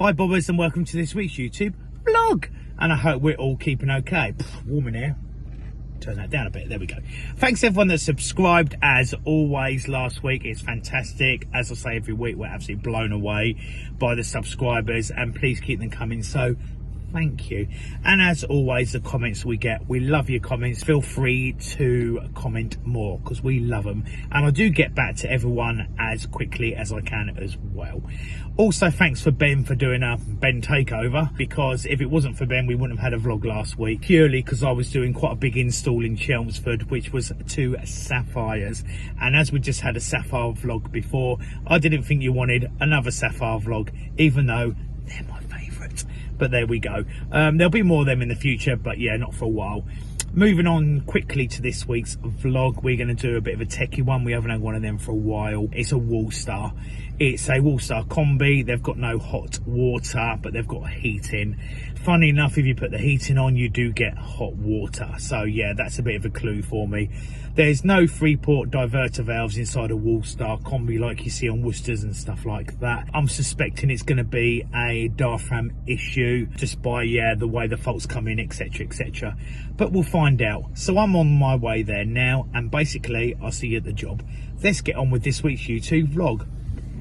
Hi bobbers, and welcome to this week's YouTube vlog, and I hope we're all keeping okay. Warm in here, turn that down a bit, there we go. Thanks everyone that subscribed as always last week. It's fantastic. As I say every week, we're absolutely blown away by the subscribers, and please keep them coming, so thank you. And as always, the comments we get, we love your comments. Feel free to comment more because we love them, and I do get back to everyone as quickly as I can as well. Also, thanks for Ben for doing a Ben takeover, because if it wasn't for Ben, we wouldn't have had a vlog last week, purely because I was doing quite a big install in Chelmsford, which was 2 sapphires. And as we just had a sapphire vlog before, I didn't think you wanted another sapphire vlog, even though they're my favourite. But there we go. There'll be more of them in the future, but yeah, not for a while. Moving on quickly to this week's vlog, we're going to do a bit of a techie one. We haven't had one of them for a while. It's a Wallstar. It's a Wallstar Combi. They've got no hot water, but they've got heating. Funny enough, if you put the heating on, you do get hot water. So yeah, that's a bit of a clue for me. There's no 3-port diverter valves inside a Wallstar Combi like you see on Worcesters and stuff like that. I'm suspecting it's going to be a diaphragm issue just by the way the faults come in, etc, etc. But we'll find out. So I'm on my way there now, and basically I'll see you at the job. Let's get on with this week's YouTube vlog.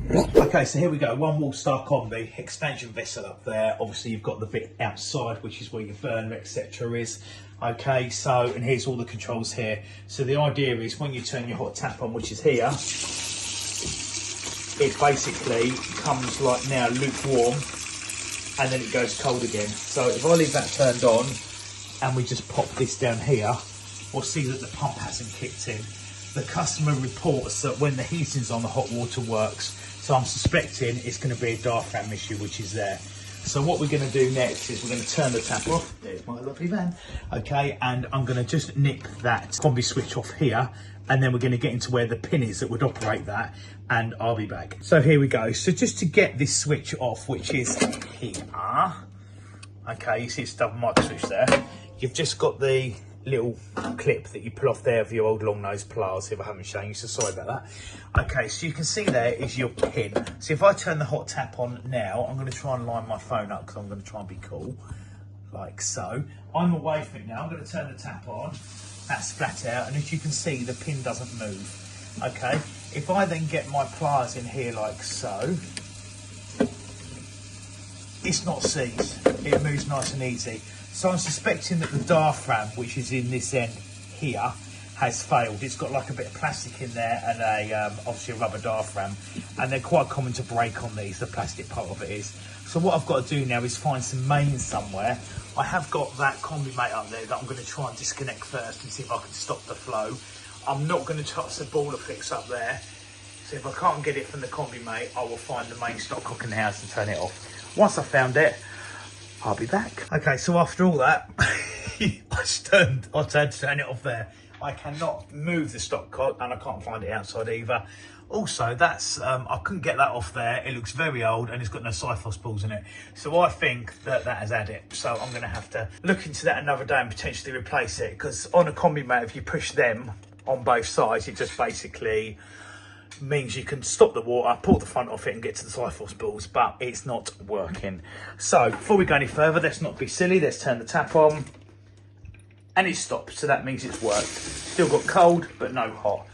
Okay, so here we go. One Wallstar Combi, expansion vessel up there. Obviously you've got the bit outside, which is where your burner, etc. is. Okay, so, and here's all the controls here. So the idea is when you turn your hot tap on, which is here, it basically comes like now lukewarm, and then it goes cold again. So if I leave that turned on and we just pop this down here, we'll see that the pump hasn't kicked in. The customer reports that when the heating's on, the hot water works. So I'm suspecting it's going to be a diaphragm issue, which is there. So what we're going to do next is we're going to turn the tap off. There's my lovely van. Okay, and I'm going to just nip that combi switch off here, and then we're going to get into where the pin is that would operate that, and I'll be back. So here we go. So just to get this switch off, which is here. Okay, you see it's double mic switch there. You've just got the little clip that you pull off there of your old long nose pliers, if I haven't shown you, so sorry about that. Okay, so you can see there is your pin. So if I turn the hot tap on now, I'm going to try and line my phone up because I'm going to try and be cool, like so. I'm away from it now. I'm going to turn the tap on. That's flat out, and as you can see, the pin doesn't move. Okay, if I then get my pliers in here like so, it's not seized. It moves nice and easy. So I'm suspecting that the diaphragm, which is in this end here, has failed. It's got like a bit of plastic in there and obviously a rubber diaphragm, and they're quite common to break on these, the plastic part of it is. So what I've got to do now is find some mains somewhere. I have got that Combi mate up there that I'm going to try and disconnect first and see if I can stop the flow. I'm not going to touch the baller fix up there. So if I can't get it from the Combi mate, I will find the main stopcock in the house and turn it off. Once I've found it, I'll be back. Okay, so after all that, I had to turn it off there. I cannot move the stopcock, and I can't find it outside either. Also, that's I couldn't get that off there. It looks very old and it's got no Cyphos balls in it. So I think that has had it. So I'm going to have to look into that another day and potentially replace it, because on a Combi mate, if you push them on both sides, it just basically means you can stop the water, pull the front off it and get to the Cyphos balls, but it's not working. So before we go any further, let's not be silly. Let's turn the tap on, and it stopped. So that means it's worked. Still got cold, but no hot.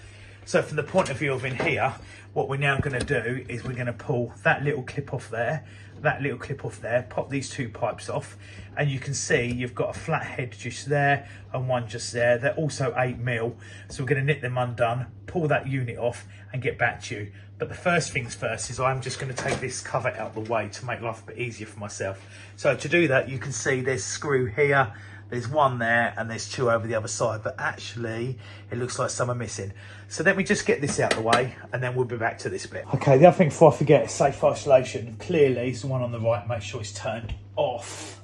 So from the point of view of in here, what we're now going to do is we're going to pull that little clip off there, that little clip off there, pop these 2 pipes off, and you can see you've got a flat head just there and one just there. They're also 8mm, so we're going to nip them undone, pull that unit off and get back to you. But the first things first is I'm just going to take this cover out of the way to make life a bit easier for myself. So to do that, you can see there's a screw here, there's 1 there, and there's 2 over the other side, but actually it looks like some are missing. So let me just get this out of the way, and then we'll be back to this bit. Okay, the other thing before I forget, safe isolation. Clearly it's the one on the right, make sure it's turned off.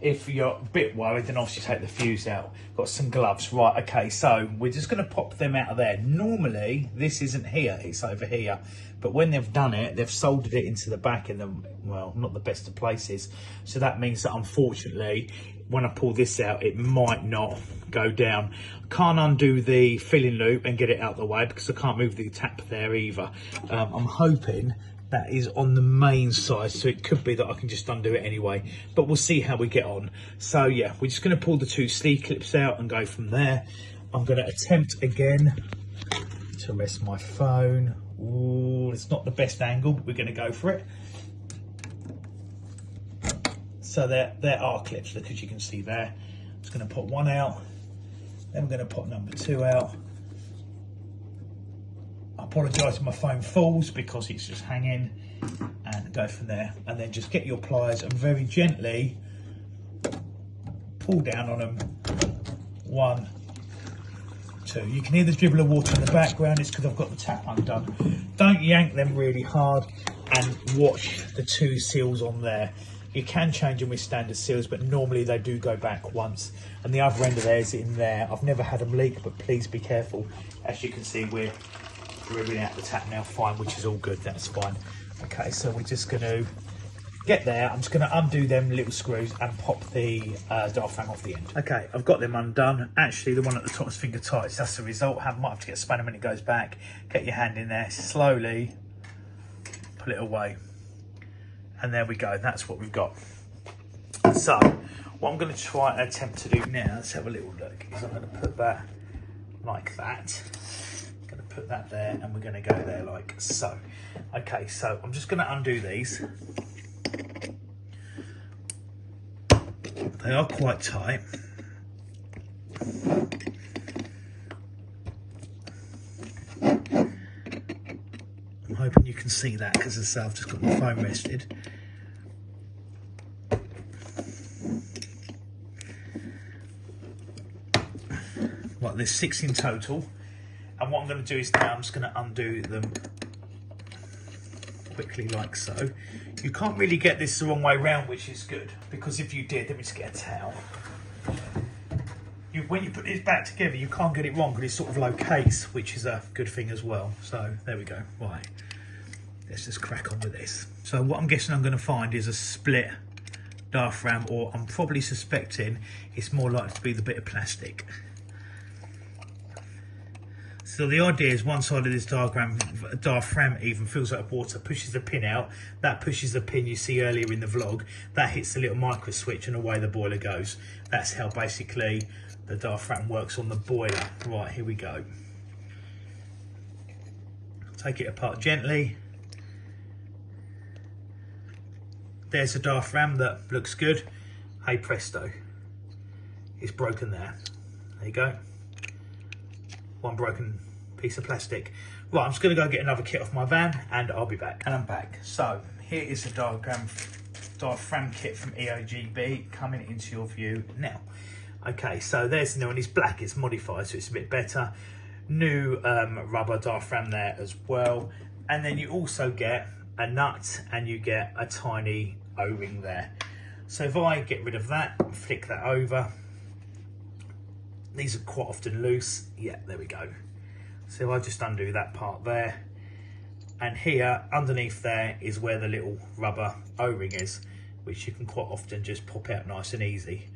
If you're a bit worried, then obviously take the fuse out. Got some gloves. Right, okay, so we're just going to pop them out of there. Normally this isn't here, it's over here, but when they've done it, they've soldered it into the back in the, well, not the best of places. So that means that unfortunately when I pull this out, it might not go down. Can't undo the filling loop and get it out the way because I can't move the tap there either. I'm hoping that is on the main side, so it could be that I can just undo it anyway, but we'll see how we get on. So yeah, we're just going to pull the two sleeve clips out and go from there. I'm going to attempt again to rest my phone. Ooh, it's not the best angle, but we're going to go for it. So there are clips, look, as you can see there. I'm just going to put one out, then we're going to put number 2 out. I apologise if my phone falls because it's just hanging, and go from there. And then just get your pliers and very gently pull down on them. 1, 2. You can hear the dribble of water in the background. It's because I've got the tap undone. Don't yank them really hard, and watch the 2 seals on there. You can change them with standard seals, but normally they do go back once. And the other end of theirs in there. I've never had them leak, but please be careful. As you can see, we're dribbling out the tap now fine, which is all good, that's fine. Okay, so we're just going to get there. I'm just going to undo them little screws and pop the diaphragm off the end. Okay, I've got them undone. Actually, the one at the top is finger tight, so that's the result. I might have to get a spanner when it goes back. Get your hand in there, slowly pull it away. And there we go, that's what we've got. So, what I'm going to try and attempt to do now, let's have a little look, is I'm going to put that like that. I'm going to put that there, and we're going to go there like so. Okay, so I'm just going to undo these. They are quite tight. I'm hoping you can see that, because as I say, I've just got my phone rested. Right, there's 6 in total, and what I'm going to do is now I'm just going to undo them quickly like so. You can't really get this the wrong way round, which is good, because if you did, let me just get a towel. When you put this back together, you can't get it wrong because it sort of locates, which is a good thing as well. So there we go. Right, let's just crack on with this. So what I'm guessing I'm going to find is a split diaphragm, or I'm probably suspecting it's more likely to be the bit of plastic. So the idea is one side of this diaphragm even fills up with water, pushes the pin out, that pushes the pin you see earlier in the vlog, that hits the little micro switch and away the boiler goes. That's how basically the diaphragm works on the boiler. Right, here we go. Take it apart gently. There's a diaphragm that looks good. Hey presto, it's broken there. There you go. One broken piece of plastic. Right, I'm just going to go get another kit off my van, and I'll be back. And I'm back. So here is the diaphragm kit from EOGB coming into your view now. Okay, so there's the new one. It's black, it's modified, so it's a bit better. New rubber diaphragm there as well. And then you also get a nut, and you get a tiny O-ring there. So if I get rid of that, flick that over, these are quite often loose. Yeah, there we go. So I just undo that part there. And here, underneath there, is where the little rubber O-ring is, which you can quite often just pop out nice and easy.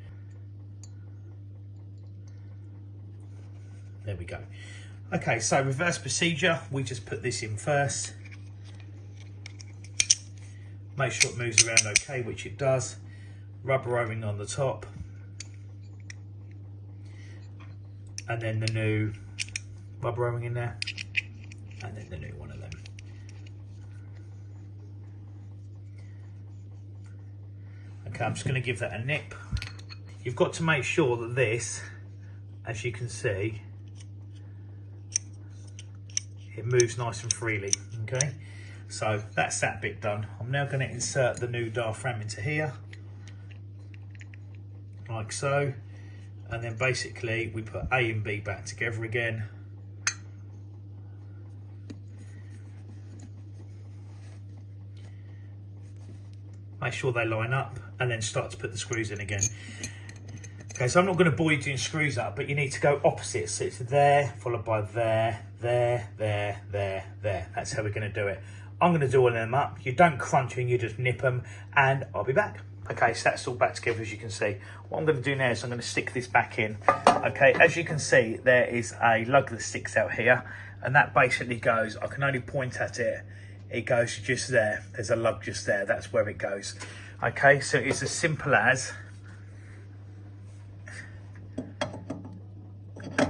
There we go. Okay, so reverse procedure. We just put this in first. Make sure it moves around okay, which it does. Rubber O-ring on the top. And then the new rubber O-ring in there, and then the new one of them. Okay, I'm just going to give that a nip. You've got to make sure that this, as you can see, it moves nice and freely. Okay, so that's that bit done. I'm now going to insert the new diaphragm into here, like so. And then basically we put A and B back together again. Make sure they line up, and then start to put the screws in again. Okay, so I'm not going to bore you doing screws up, but you need to go opposite. So it's there, followed by there, there, there, there, there. That's how we're going to do it. I'm going to do all of them up. You don't crunch them, you just nip them, and I'll be back. Okay, so that's all back together, as you can see. What I'm going to do now is I'm going to stick this back in. Okay, as you can see, there is a lug that sticks out here, and that basically goes, I can only point at it it goes just there. There's a lug just there, that's where it goes. Okay, so it's as simple as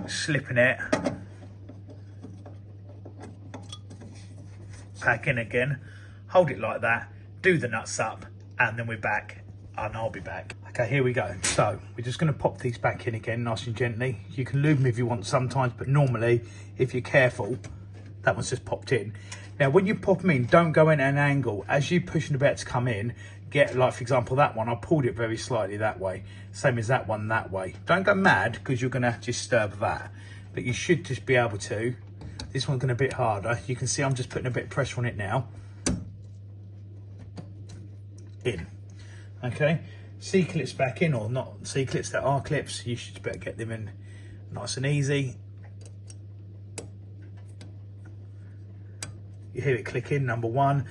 slipping it back in again, hold it like that, do the nuts up, and then we're back, and I'll be back. Okay, here we go. So we're just going to pop these back in again nice and gently. You can lube them if you want sometimes, but normally if you're careful, that one's just popped in. Now when you pop them in, don't go in at an angle. As you're pushing about to come in, get, like for example that one, I pulled it very slightly that way, same as that one that way. Don't go mad because you're going to disturb that, but you should just be able to. This one's going to be a bit harder. You can see I'm just putting a bit of pressure on it now. In. Okay, C-clips back in, or not C-clips, that are clips. You should better get them in nice and easy. You hear it click in, number one,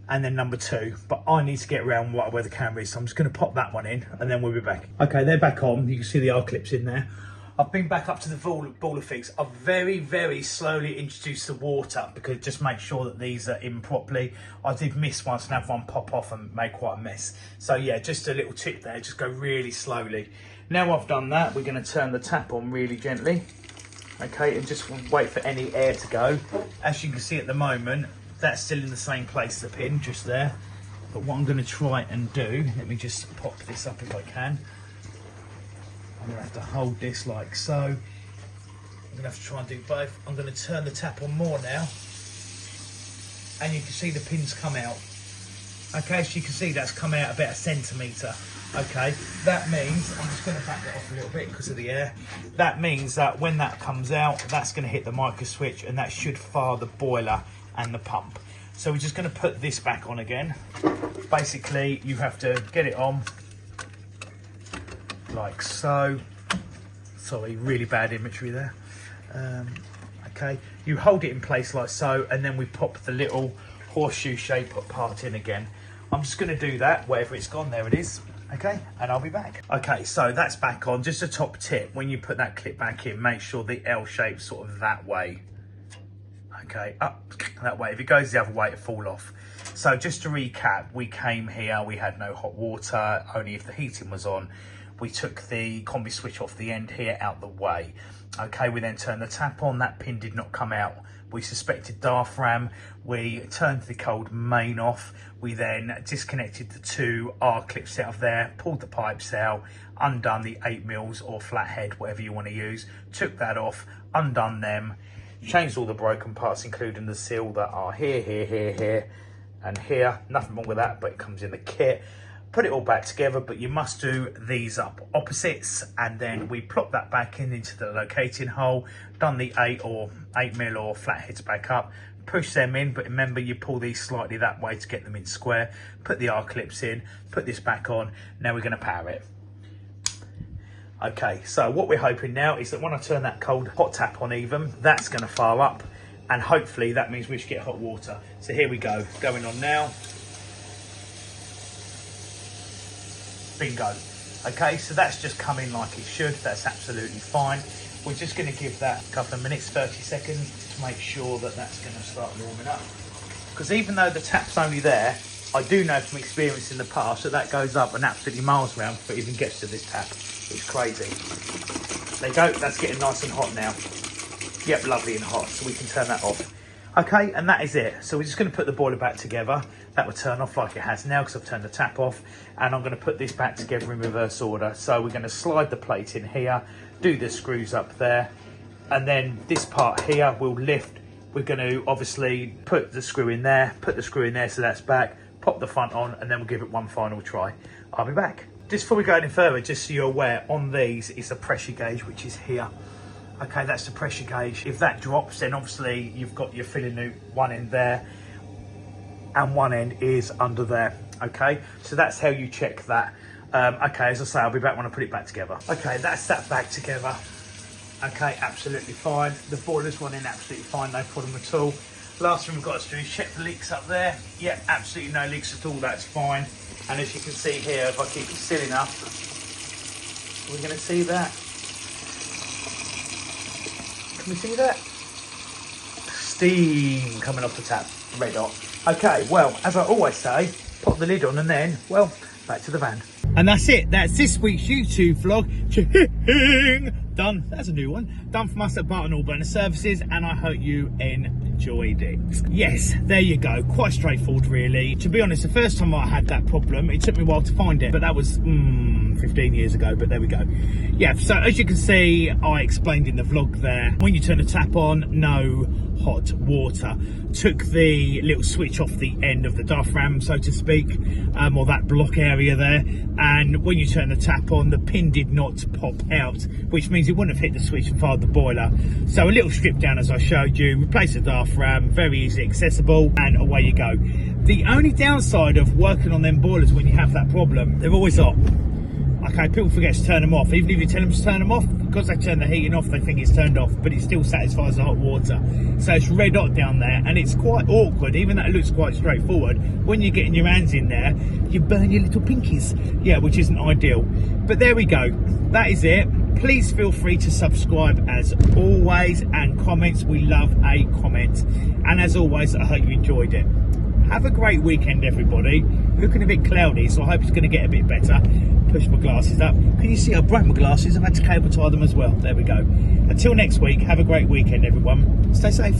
and then number two, but I need to get around where the camera is, so I'm just going to pop that one in and then we'll be back. Okay, they're back on. You can see the R-clips in there. I've been back up to the ball of fix. I've very slowly introduced the water because just make sure that these are in properly. I did miss once and have one pop off and make quite a mess. So yeah, just a little tip there, just go really slowly. Now I've done that, we're going to turn the tap on really gently. Okay, and just wait for any air to go. As you can see at the moment, that's still in the same place, the pin, just there. But what I'm going to try and do, let me just pop this up if I can. I'm going to have to hold this like so. I'm going to have to try and do both. I'm going to turn the tap on more now. And you can see the pins come out. Okay, so you can see that's come out about 1 centimetre. Okay, that means, I'm just going to back that off a little bit because of the air. That means that when that comes out, that's going to hit the micro switch and that should fire the boiler and the pump. So we're just going to put this back on again. Basically, you have to get it on like so. Sorry, really bad imagery there. Okay, you hold it in place like so, and then we pop the little horseshoe shape part in again. I'm just going to do that, wherever it's gone, there it is. Okay, and I'll be back. Okay, so that's back on. Just a top tip, when you put that clip back in, make sure the L shape's sort of that way. Okay, up that way. If it goes the other way, it'll fall off. So just to recap, we came here, we had no hot water, only if the heating was on. We took the combi switch off the end here, out the way. Okay, we then turned the tap on, that pin did not come out. We suspected diaphragm, we turned the cold main off, we then disconnected the 2 R-clips out of there, pulled the pipes out, undone the 8mm or flathead, whatever you want to use, took that off, undone them, changed all the broken parts, including the seal that are here, here, and here. Nothing wrong with that, but it comes in the kit. Put it all back together, but you must do these up opposites, and then we plop that back in into the locating hole, done the 8mm or flatheads back up, push them in, but remember you pull these slightly that way to get them in square, put the R-clips in, put this back on. Now we're going to power it. Okay, so what we're hoping now is that when I turn that cold hot tap on even, that's going to fire up, and hopefully that means we should get hot water. So here we go, going on now. Bingo. Okay, so that's just come in like it should. That's absolutely fine. We're just going to give that a couple of minutes, 30 seconds, to make sure that that's going to start warming up. Because even though the tap's only there, I do know from experience in the past that that goes up and absolutely miles around before it even gets to this tap. It's crazy. There you go, that's getting nice and hot now. Yep, lovely and hot, so we can turn that off. Okay, and that is it. So we're just going to put the boiler back together. That will turn off like it has now because I've turned the tap off. And I'm going to put this back together in reverse order. So we're going to slide the plate in here, do the screws up there. And then this part here will lift. We're going to obviously put the screw in there, so that's back, pop the front on, and then we'll give it one final try. I'll be back. Just before we go any further, just so you're aware, on these is a pressure gauge, which is here. Okay, that's the pressure gauge. If that drops, then obviously you've got your filling loop, one end there, and one end is under there. Okay, so that's how you check that. Okay, as I say, I'll be back when I put it back together. Okay, that's that back together. Okay, absolutely fine. The boiler's running absolutely fine, no problem at all. Last thing we've got to do is check the leaks up there. Yeah, absolutely no leaks at all, that's fine. And as you can see here, if I keep it still enough, we're going to see that. Can we see that? steam coming off the tap, red hot. Okay, well, as I always say, pop the lid on and then, well, back to the van. And that's it. That's this week's YouTube vlog. Done. That's a new one. Done from us at Barton Allburner Services, and I hope you enjoyed it. Yes, there you go. Quite straightforward, really. To be honest, the first time I had that problem, it took me a while to find it, but that was 15 years ago, but there we go. Yeah, so as you can see, I explained in the vlog there, when you turn the tap on, no hot water. Took the little switch off the end of the diaphragm, so to speak, or that block area there, and when you turn the tap on, the pin did not pop out, which means it wouldn't have hit the switch and fired the boiler. So a little strip down as I showed you, replace the diaphragm, very easily accessible, and away you go. The only downside of working on them boilers when you have that problem, they're always hot. Okay, people forget to turn them off. Even if you tell them to turn them off, because they turn the heating off, they think it's turned off, but it still satisfies the hot water. So it's red hot down there, and it's quite awkward, even though it looks quite straightforward. When you're getting your hands in there, you burn your little pinkies. Yeah, which isn't ideal. But there we go. That is it. Please feel free to subscribe as always, and comments. We love a comment. And as always, I hope you enjoyed it. Have a great weekend, everybody. Looking a bit cloudy, so I hope it's going to get a bit better. Push my glasses up. Can you see how bright my glasses? I've had to cable tie them as well. There we go. Until next week, have a great weekend, everyone. Stay safe.